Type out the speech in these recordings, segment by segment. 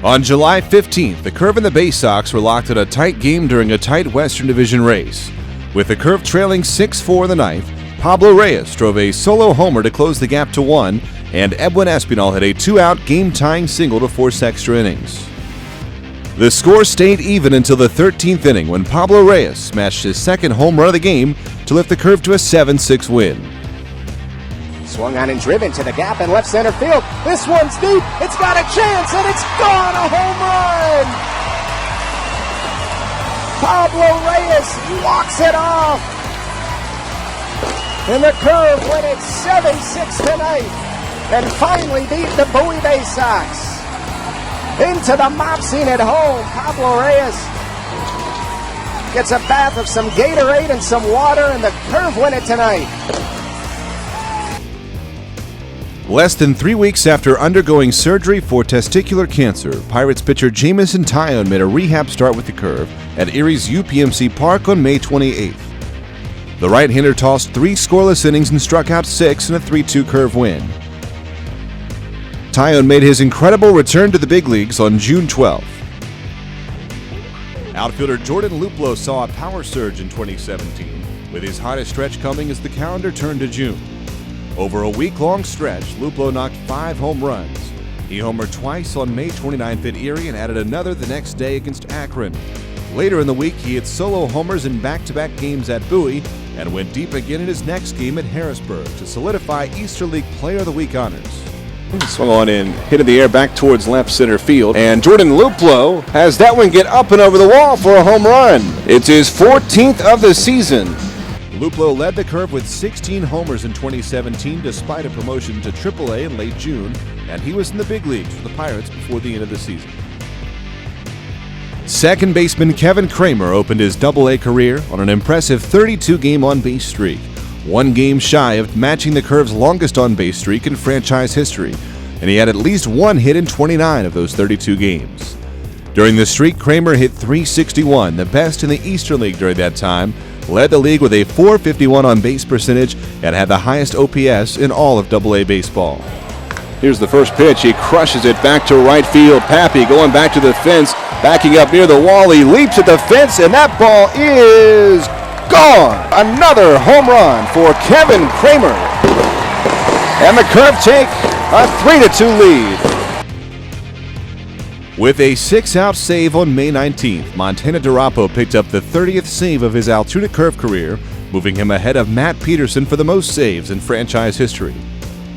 On July 15th, the Curve and the Bay Sox were locked in a tight game during a tight Western Division race. With the Curve trailing 6-4 in the ninth, Pablo Reyes drove a solo homer to close the gap to 1, and Edwin Espinal hit a 2-out game-tying single to force extra innings. The score stayed even until the 13th inning when Pablo Reyes smashed his second home run of the game to lift the Curve to a 7-6 win. Swung on and driven to the gap in left center field. This one's deep. It's got a chance, and it's gone. A home run. Pablo Reyes walks it off. And the Curve win it 7-6 tonight and finally beat the Bowie Bay Sox. Into the mop scene at home, Pablo Reyes gets a bath of some Gatorade and some water, and the Curve win it tonight. Less than 3 weeks after undergoing surgery for testicular cancer, Pirates pitcher Jameson Taillon made a rehab start with the Curve at Erie's UPMC Park on May 28th. The right-hander tossed 3 scoreless innings and struck out 6 in a 3-2 Curve win. Taillon made his incredible return to the big leagues on June 12th. Outfielder Jordan Luplow saw a power surge in 2017, with his hottest stretch coming as the calendar turned to June. Over a week-long stretch, Luplow knocked 5 home runs. He homered twice on May 29th at Erie and added another the next day against Akron. Later in the week, he hit solo homers in back-to-back games at Bowie and went deep again in his next game at Harrisburg to solidify Eastern League Player of the Week honors. Swung on and hit in the air back towards left center field. And Jordan Luplow has that one get up and over the wall for a home run. It's his 14th of the season. Luplow led the Curve with 16 homers in 2017 despite a promotion to AAA in late June, and he was in the big leagues for the Pirates before the end of the season. Second baseman Kevin Kramer opened his AA career on an impressive 32-game on-base streak, 1 game shy of matching the Curve's longest on-base streak in franchise history, and he had at least 1 hit in 29 of those 32 games. During the streak, Kramer hit .361, the best in the Eastern League during that time, led the league with a .451 on-base percentage, and had the highest OPS in all of AA baseball. Here's the first pitch. He crushes it back to right field. Pappy going back to the fence, backing up near the wall. He leaps at the fence, and that ball is gone. Another home run for Kevin Kramer. And the Curve take a 3-2 lead. With a 6-out save on May 19th, Montana DiRappo picked up the 30th save of his Altoona Curve career, moving him ahead of Matt Peterson for the most saves in franchise history.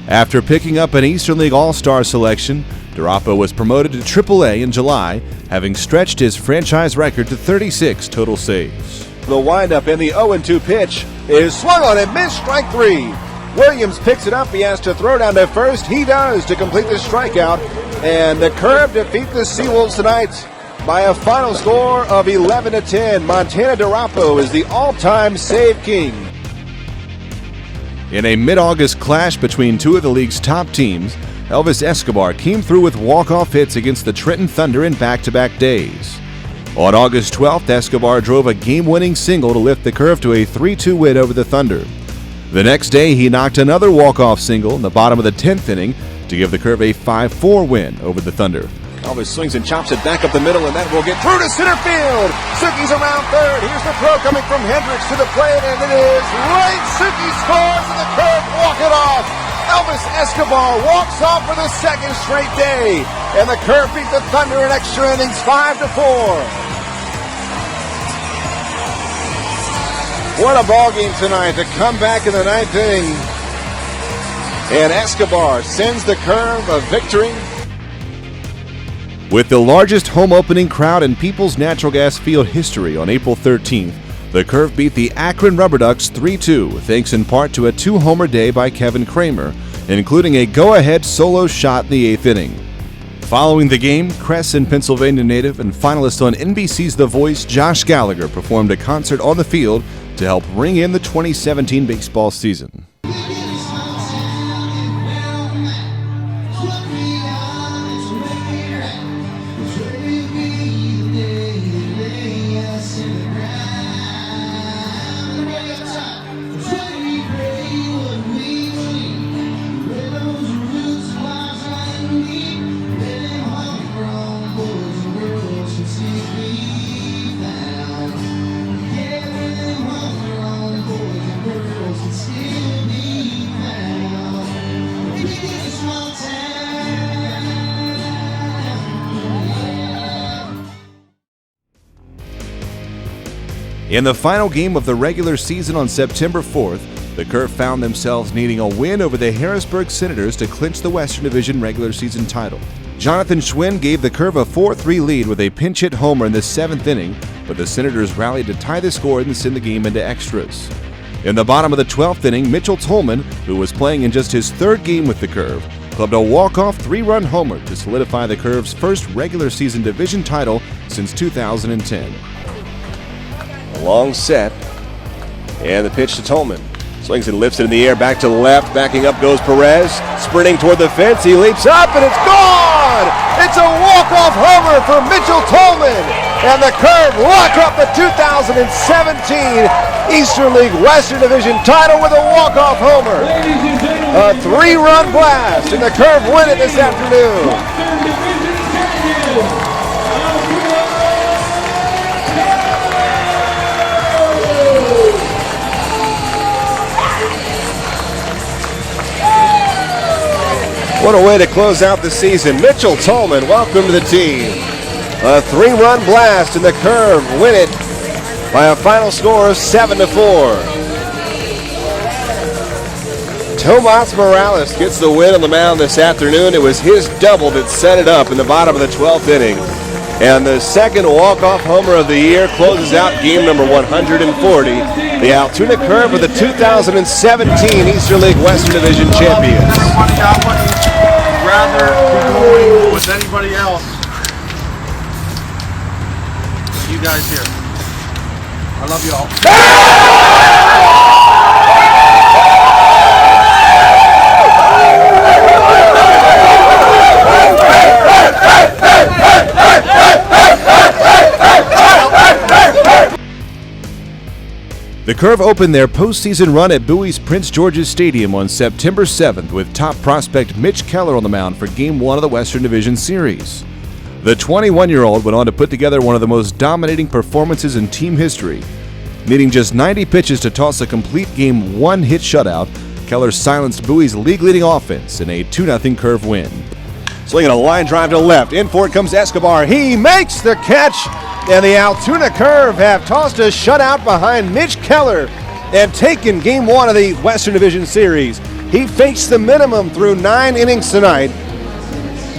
After picking up an Eastern League All-Star selection, DiRappo was promoted to AAA in July, having stretched his franchise record to 36 total saves. The windup in the 0-2 pitch is swung on and missed, strike 3. Williams picks it up. He has to throw down to first. He does to complete the strikeout. And the Curve defeat the Seawolves tonight by a final score of 11-10. Montana DiRappo is the all-time save king. In a mid-August clash between 2 of the league's top teams, Elvis Escobar came through with walk-off hits against the Trenton Thunder in back-to-back days. On August 12th, Escobar drove a game-winning single to lift the Curve to a 3-2 win over the Thunder. The next day, he knocked another walk-off single in the bottom of the 10th inning to give the Curve a 5-4 win over the Thunder. Elvis swings and chops it back up the middle, and that will get through to center field. Suki's around third. Here's the throw coming from Hendricks to the plate, and it is right. Suki scores, and the Curve walk it off. Elvis Escobar walks off for the second straight day, and the Curve beat the Thunder in extra innings 5-4. What a ball game tonight to come back in the 9th inning. And Escobar sends the Curve a victory. With the largest home opening crowd in People's Natural Gas Field history on April 13th, the Curve beat the Akron Rubber Ducks 3-2, thanks in part to a 2-homer day by Kevin Kramer, including a go-ahead solo shot in the 8th inning. Following the game, Crescent, Pennsylvania native and finalist on NBC's The Voice, Josh Gallagher, performed a concert on the field to help ring in the 2017 baseball season. In the final game of the regular season on September 4th, the Curve found themselves needing a win over the Harrisburg Senators to clinch the Western Division regular season title. Jonathan Schwinn gave the Curve a 4-3 lead with a pinch hit homer in the 7th inning, but the Senators rallied to tie the score and send the game into extras. In the bottom of the 12th inning, Mitchell Tolman, who was playing in just his 3rd game with the Curve, clubbed a walk-off 3-run homer to solidify the Curve's first regular season division title since 2010. A long set, and the pitch to Tolman. Swings and lifts it in the air, back to the left, backing up goes Perez, sprinting toward the fence, he leaps up and it's gone! It's a walk-off homer for Mitchell Tolman, and the Curve lock up the 2017 Eastern League Western Division title with a walk-off homer. A 3-run blast, and the Curve win it this afternoon. What a way to close out the season. Mitchell Tolman, welcome to the team. A 3-run blast, and the Curve win it by a final score of 7-4. Tomas Morales gets the win on the mound this afternoon. It was his double that set it up in the bottom of the 12th inning. And the second walk-off homer of the year closes out game number 140. The Altoona Curve are the 2017 Eastern League Western Division champions. I wouldn't rather be going with anybody else. You guys here. I love you all. The Curve opened their postseason run at Bowie's Prince George's Stadium on September 7th with top prospect Mitch Keller on the mound for Game 1 of the Western Division Series. The 21-year-old went on to put together one of the most dominating performances in team history. Needing just 90 pitches to toss a complete game 1-hit shutout, Keller silenced Bowie's league-leading offense in a 2-0 Curve win. Swinging a line drive to left. In for it comes Escobar. He makes the catch, and the Altoona Curve have tossed a shutout behind Mitch Keller and taken Game 1 of the Western Division Series. He faced the minimum through 9 innings tonight.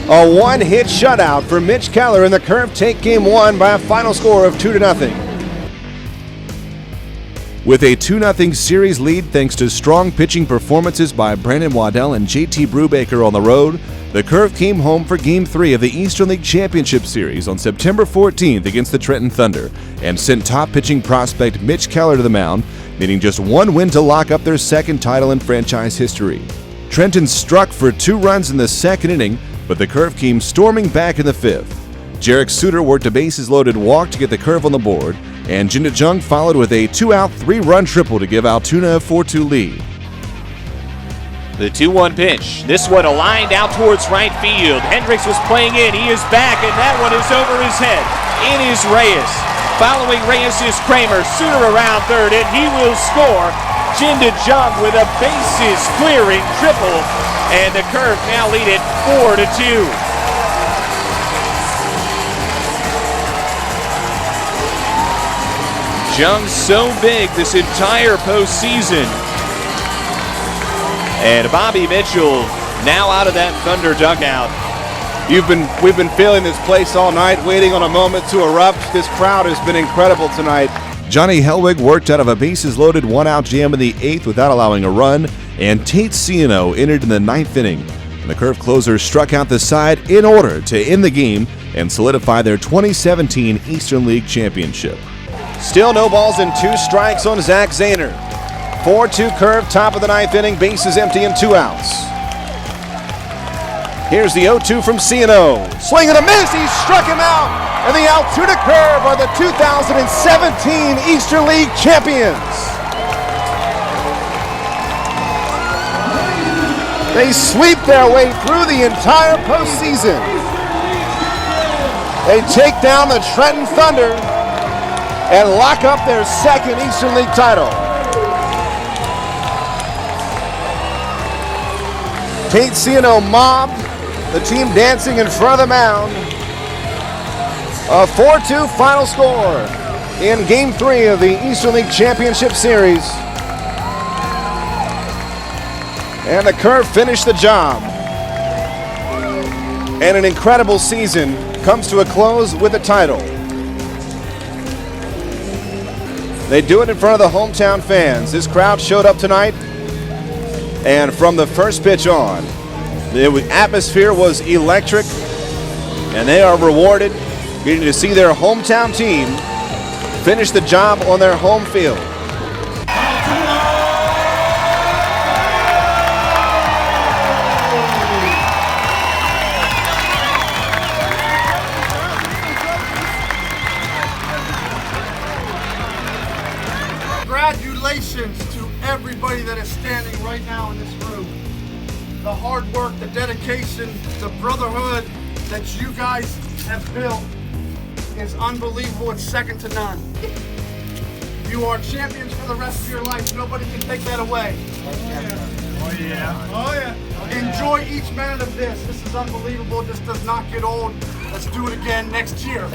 A 1-hit shutout for Mitch Keller, and the Curve take Game 1 by a final score of 2-0. With a 2-0 series lead thanks to strong pitching performances by Brandon Waddell and JT Brubaker on the road, the Curve came home for Game 3 of the Eastern League Championship Series on September 14th against the Trenton Thunder and sent top pitching prospect Mitch Keller to the mound, needing just 1 win to lock up their second title in franchise history. Trenton struck for 2 runs in the 2nd inning, but the Curve came storming back in the 5th. Jarek Suter worked a bases-loaded walk to get the Curve on the board, and Jinda Jung followed with a 2-out, 3-run triple to give Altoona a 4-2 lead. The 2-1 pitch. This one aligned out towards right field. Hendricks was playing in. He is back, and that one is over his head. In is Reyes. Following Reyes is Kramer. Suter around third, and he will score. Jinda Jung with a bases-clearing triple, and the Curve now lead it 4-2. Jung's so big this entire postseason. And Bobby Mitchell now out of that Thunder dugout. We've been feeling this place all night, waiting on a moment to erupt. This crowd has been incredible tonight. Johnny Helwig worked out of a bases-loaded 1-out jam in the 8th without allowing a run, and Tate Ciano entered in the 9th inning. And the Curve closer struck out the side in order to end the game and solidify their 2017 Eastern League Championship. Still no balls and 2 strikes on Zach Zahner. 4-2 Curve, top of the 9th inning, bases empty and 2 outs. Here's the 0-2 from Ciano. Swing and a miss, he struck him out, and the Altoona Curve are the 2017 Eastern League champions. They sweep their way through the entire postseason. They take down the Trenton Thunder and lock up their second Eastern League title. Tate Ciano mobbed, the team dancing in front of the mound. A 4-2 final score. in Game 3 of the Eastern League Championship Series. And the Curve finished the job. And an incredible season comes to a close with a title. They do it in front of the hometown fans. This crowd showed up tonight, and from the first pitch on, the atmosphere was electric, and they are rewarded getting to see their hometown team finish the job on their home field. Congratulations to everybody that is standing right now in this room. The hard work, the dedication, the brotherhood that you guys have built is unbelievable. It's second to none. You are champions for the rest of your life. Nobody can take that away. Oh yeah. Oh yeah. Enjoy each minute of this. This is unbelievable. This does not get old. Let's do it again next year.